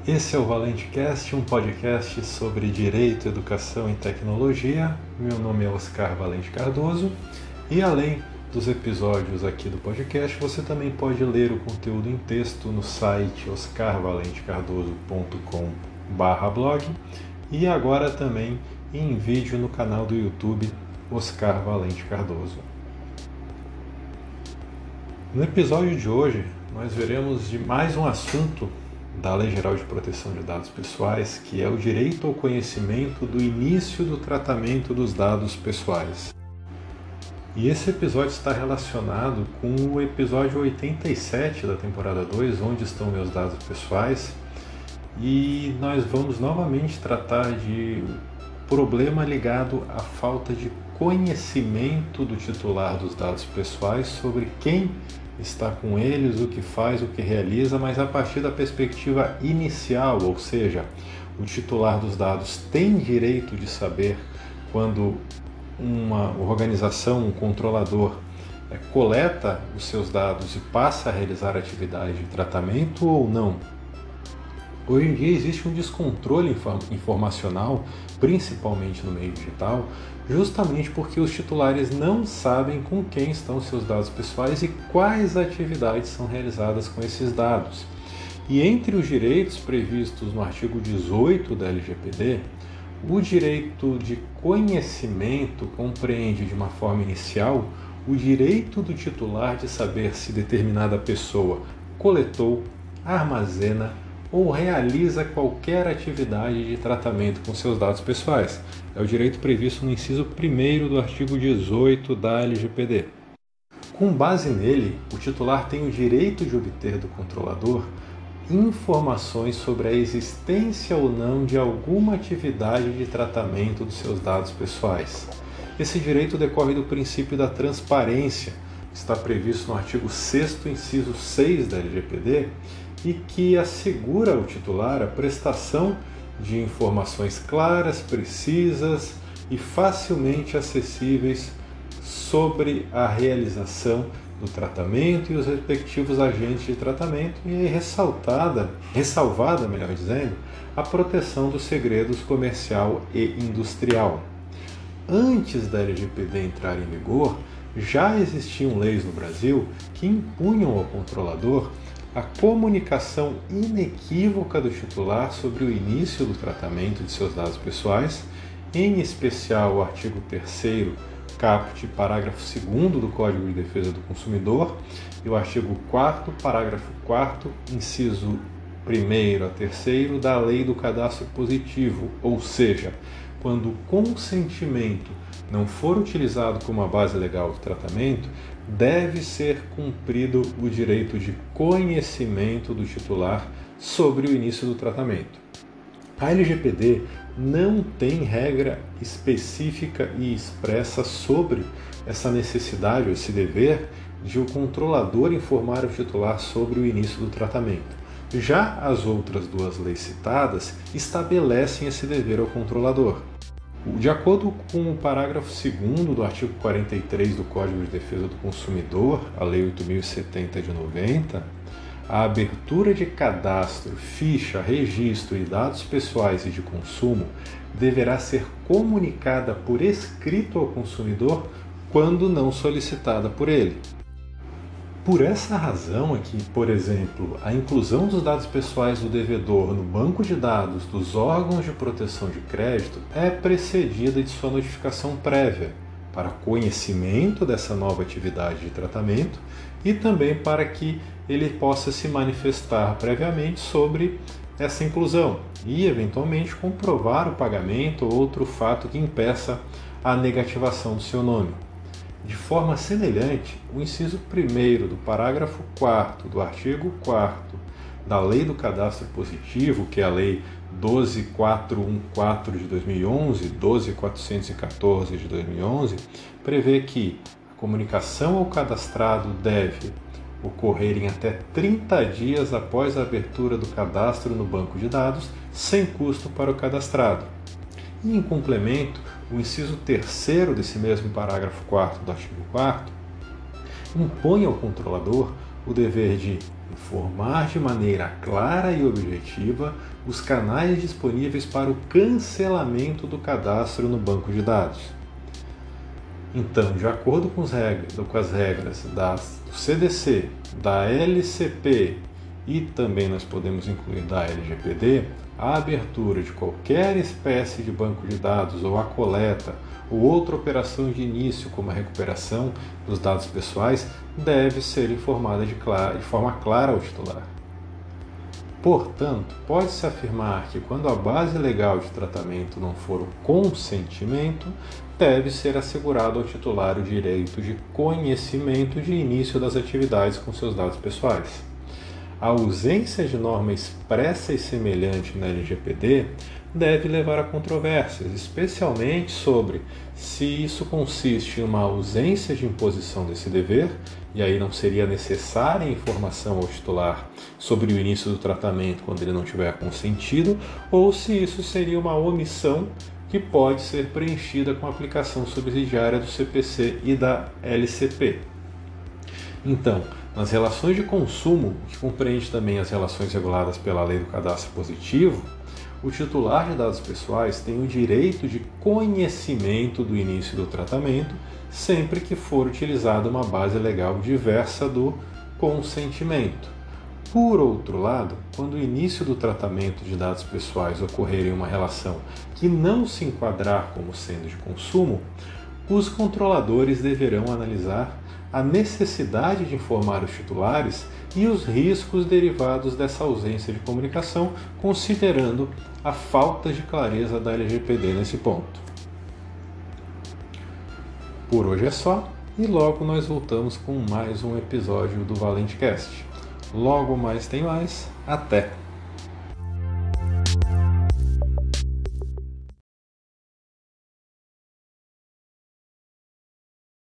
Esse é o ValenteCast, um podcast sobre direito, educação e tecnologia. Meu nome é Oscar Valente Cardoso e além dos episódios aqui do podcast, você também pode ler o conteúdo em texto no site oscarvalentecardoso.com/blog e agora também em vídeo no canal do YouTube Oscar Valente Cardoso. No episódio de hoje, nós veremos de mais um assunto da Lei Geral de Proteção de Dados Pessoais, que é o direito ao conhecimento do início do tratamento dos dados pessoais. E esse episódio está relacionado com o episódio 87 da temporada 2, Onde Estão Meus Dados Pessoais, e nós vamos novamente tratar de problema ligado à falta de conhecimento do titular dos dados pessoais sobre quem está com eles, o que faz, o que realiza, mas a partir da perspectiva inicial, ou seja, o titular dos dados tem direito de saber quando uma organização, um controlador, coleta os seus dados e passa a realizar atividade de tratamento ou não. Hoje em dia existe um descontrole informacional, principalmente no meio digital, justamente porque os titulares não sabem com quem estão seus dados pessoais e quais atividades são realizadas com esses dados. E entre os direitos previstos no artigo 18 da LGPD, o direito de conhecimento compreende de uma forma inicial o direito do titular de saber se determinada pessoa coletou, armazena ou realiza qualquer atividade de tratamento com seus dados pessoais. É o direito previsto no inciso 1º do artigo 18 da LGPD. Com base nele, o titular tem o direito de obter do controlador informações sobre a existência ou não de alguma atividade de tratamento dos seus dados pessoais. Esse direito decorre do princípio da transparência, que está previsto no artigo 6º, inciso 6 da LGPD, e que assegura ao titular a prestação de informações claras, precisas e facilmente acessíveis sobre a realização do tratamento e os respectivos agentes de tratamento e ressalvada, melhor dizendo, a proteção dos segredos comercial e industrial. Antes da LGPD entrar em vigor, já existiam leis no Brasil que impunham ao controlador a comunicação inequívoca do titular sobre o início do tratamento de seus dados pessoais, em especial o artigo 3º, caput, parágrafo 2º do Código de Defesa do Consumidor e o artigo 4º, parágrafo 4º, inciso 1º a 3º da Lei do Cadastro Positivo, ou seja, quando o consentimento não for utilizado como a base legal do tratamento, deve ser cumprido o direito de conhecimento do titular sobre o início do tratamento. A LGPD não tem regra específica e expressa sobre essa necessidade, ou esse dever, de o controlador informar o titular sobre o início do tratamento. Já as outras duas leis citadas estabelecem esse dever ao controlador. De acordo com o parágrafo 2º do artigo 43 do Código de Defesa do Consumidor, a Lei 8.070 de 90, a abertura de cadastro, ficha, registro e dados pessoais e de consumo deverá ser comunicada por escrito ao consumidor quando não solicitada por ele. Por essa razão é que, por exemplo, a inclusão dos dados pessoais do devedor no banco de dados dos órgãos de proteção de crédito é precedida de sua notificação prévia para conhecimento dessa nova atividade de tratamento e também para que ele possa se manifestar previamente sobre essa inclusão e, eventualmente, comprovar o pagamento ou outro fato que impeça a negativação do seu nome. De forma semelhante, o inciso 1º do parágrafo 4º do artigo 4º da Lei do Cadastro Positivo, que é a Lei 12.414 de 2011, 12.414 de 2011, prevê que a comunicação ao cadastrado deve ocorrer em até 30 dias após a abertura do cadastro no banco de dados, sem custo para o cadastrado. E, em complemento, o inciso 3º desse mesmo parágrafo 4º do artigo 4º impõe ao controlador o dever de informar de maneira clara e objetiva os canais disponíveis para o cancelamento do cadastro no banco de dados. Então, de acordo com as regras do CDC, da LCP e também nós podemos incluir da LGPD, a abertura de qualquer espécie de banco de dados ou a coleta ou outra operação de início, como a recuperação dos dados pessoais, deve ser informada de forma clara ao titular. Portanto, pode-se afirmar que quando a base legal de tratamento não for o consentimento, deve ser assegurado ao titular o direito de conhecimento de início das atividades com seus dados pessoais. A ausência de norma expressa e semelhante na LGPD deve levar a controvérsias, especialmente sobre se isso consiste em uma ausência de imposição desse dever, e aí não seria necessária informação ao titular sobre o início do tratamento quando ele não tiver consentido, ou se isso seria uma omissão que pode ser preenchida com a aplicação subsidiária do CPC e da LCP. Então, nas relações de consumo, que compreende também as relações reguladas pela Lei do Cadastro Positivo, o titular de dados pessoais tem o direito de conhecimento do início do tratamento, sempre que for utilizada uma base legal diversa do consentimento. Por outro lado, quando o início do tratamento de dados pessoais ocorrer em uma relação que não se enquadrar como sendo de consumo, os controladores deverão analisar a necessidade de informar os titulares e os riscos derivados dessa ausência de comunicação, considerando a falta de clareza da LGPD nesse ponto. Por hoje é só, e logo nós voltamos com mais um episódio do ValenteCast. Logo mais tem mais, até!